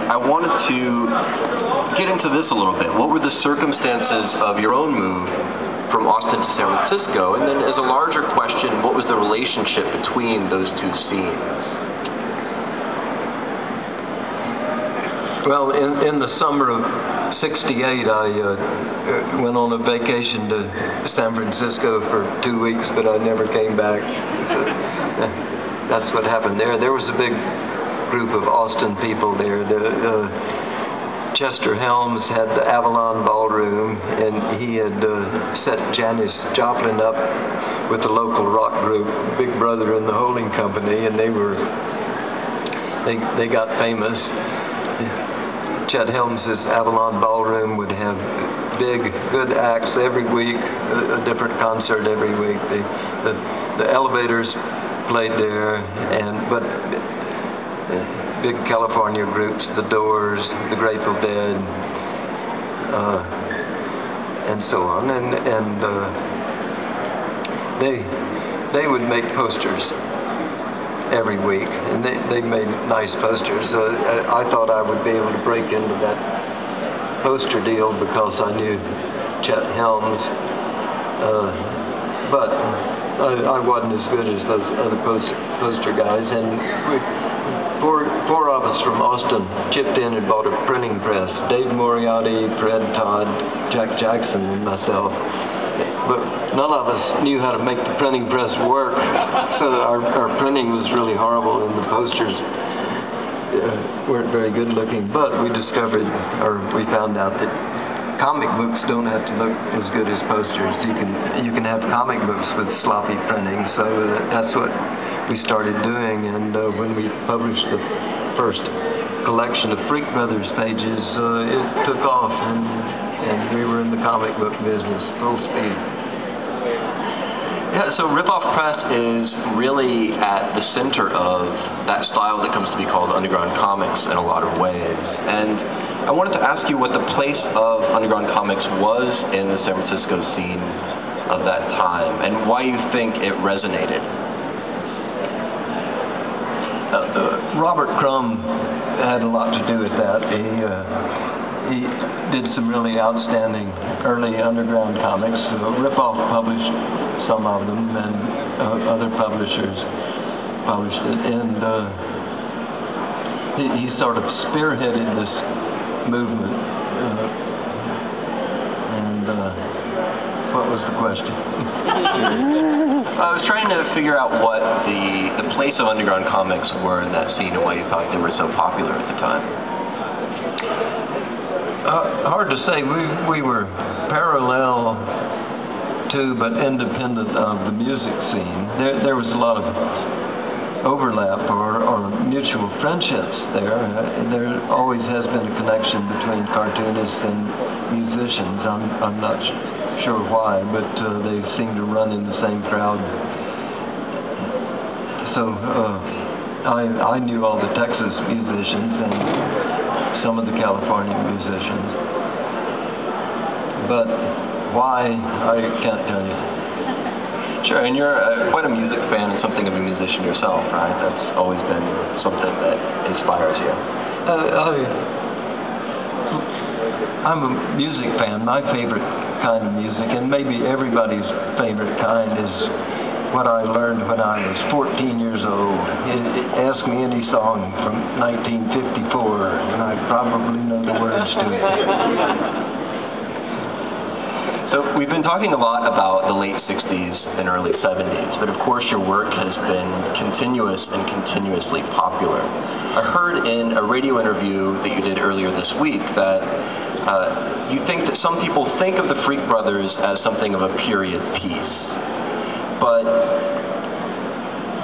I wanted to get into this a little bit. What were the circumstances of your own move from Austin to San Francisco? And then as a larger question, what was the relationship between those two scenes? Well, in the summer of '68, I went on a vacation to San Francisco for 2 weeks, but I never came back. That's what happened there. There was a big group of Austin people there. Chester Helms had the Avalon Ballroom, and he had set Janis Joplin up with the local rock group, Big Brother and the Holding Company, and they got famous. Chet Helms's Avalon Ballroom would have big, good acts every week, a different concert every week. The Elevators played there, but big California groups, The Doors, The Grateful Dead, and so on. And they would make posters every week, and they made nice posters. I thought I would be able to break into that poster deal because I knew Chet Helms, but I wasn't as good as those other poster guys. And four of us from Austin chipped in and bought a printing press. Dave Moriarty, Fred Todd, Jack Jackson, and myself. But none of us knew how to make the printing press work, so our printing was really horrible, and the posters weren't very good looking. But we found out that comic books don't have to look as good as posters. You can have comic books with sloppy printing, so that's what we started doing. And when we published the first collection of Freak Brothers pages, it took off, and we were in the comic book business full speed. Yeah, so Rip-Off Press is really at the center of that style that comes to be called underground comics in a lot of ways. And I wanted to ask you what the place of underground comics was in the San Francisco scene of that time, and why you think it resonated. Robert Crumb had a lot to do with that. He did some really outstanding early underground comics. Rip-Off published some of them, and other publishers published it. And he sort of spearheaded this movement. What was the question? I was trying to figure out what the place of underground comics were in that scene and why you thought they were so popular at the time. Hard to say. We were parallel to, but independent of the music scene. There was a lot of overlap or mutual friendships there. There always has been a connection between cartoonists and musicians. I'm not sure why, but they seem to run in the same crowd. So I knew all the Texas musicians and some of the California musicians, but why, I can't tell you. Sure, and you're quite a music fan and something of a musician yourself, right? That's always been something that inspires you. I'm a music fan. My favorite kind of music, and maybe everybody's favorite kind, is what I learned when I was 14 years old. Ask me any song from 1954, and I probably know the words to it. So we've been talking a lot about the late 60s and early 70s, but of course your work has been continuous and continuously popular. I heard in a radio interview that you did earlier this week that you think that some people think of the Freak Brothers as something of a period piece. But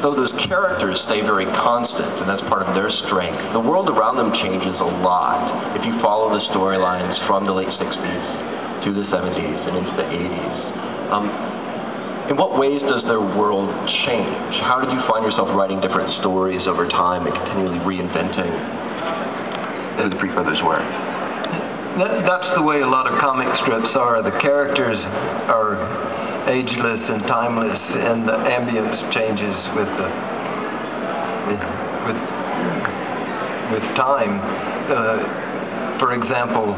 though those characters stay very constant, and that's part of their strength, the world around them changes a lot if you follow the storylines from the late 60s to the 70s and into the 80s. In what ways does their world change? How did you find yourself writing different stories over time and continually reinventing who the Freak Brothers were? That's the way a lot of comic strips are. The characters are ageless and timeless, and the ambience changes with with time. For example,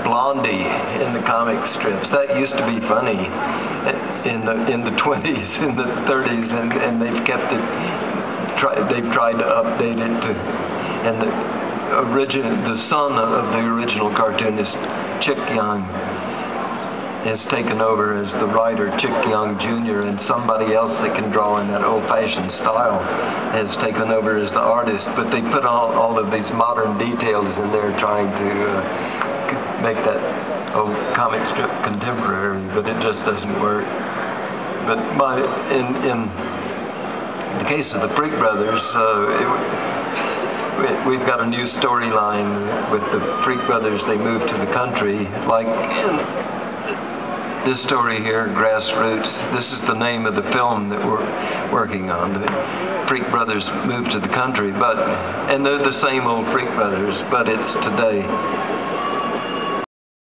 Blondie in the comic strips, that used to be funny in the 20s, in the 30s, and they've kept it. They've tried to update it to, and the son of the original cartoonist, Chick Young, has taken over as the writer, Chick Young Jr., and somebody else that can draw in that old-fashioned style has taken over as the artist. But they put all of these modern details in there, trying to make that old comic strip contemporary, but it just doesn't work. But in the case of the Freak Brothers, we've got a new storyline with the Freak Brothers. They moved to the country, like in this story here, Grassroots. This is the name of the film that we're working on. The Freak Brothers moved to the country, and they're the same old Freak Brothers, but it's today.